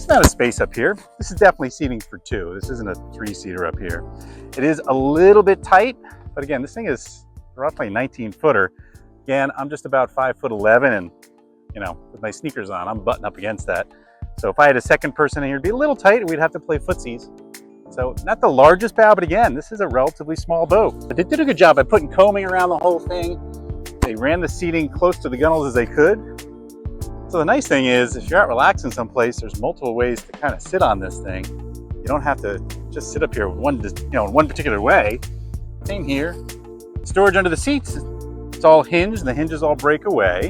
decent amount of space up here. This is definitely seating for two. This isn't a three-seater up here. It is a little bit tight, but again, this thing is roughly a 19-footer. Again, I'm just about 5'11", and you know, with my sneakers on, I'm butting up against that. So if I had a second person in here, it'd be a little tight, and we'd have to play footsies. So not the largest bow, but again, this is a relatively small boat. But they did a good job by putting coaming around the whole thing. They ran the seating close to the gunnels as they could. So the nice thing is, if you're out relaxing someplace, there's multiple ways to kind of sit on this thing. You don't have to just sit up here with one particular way. Same here. Storage under the seats, it's all hinged, and the hinges all break away.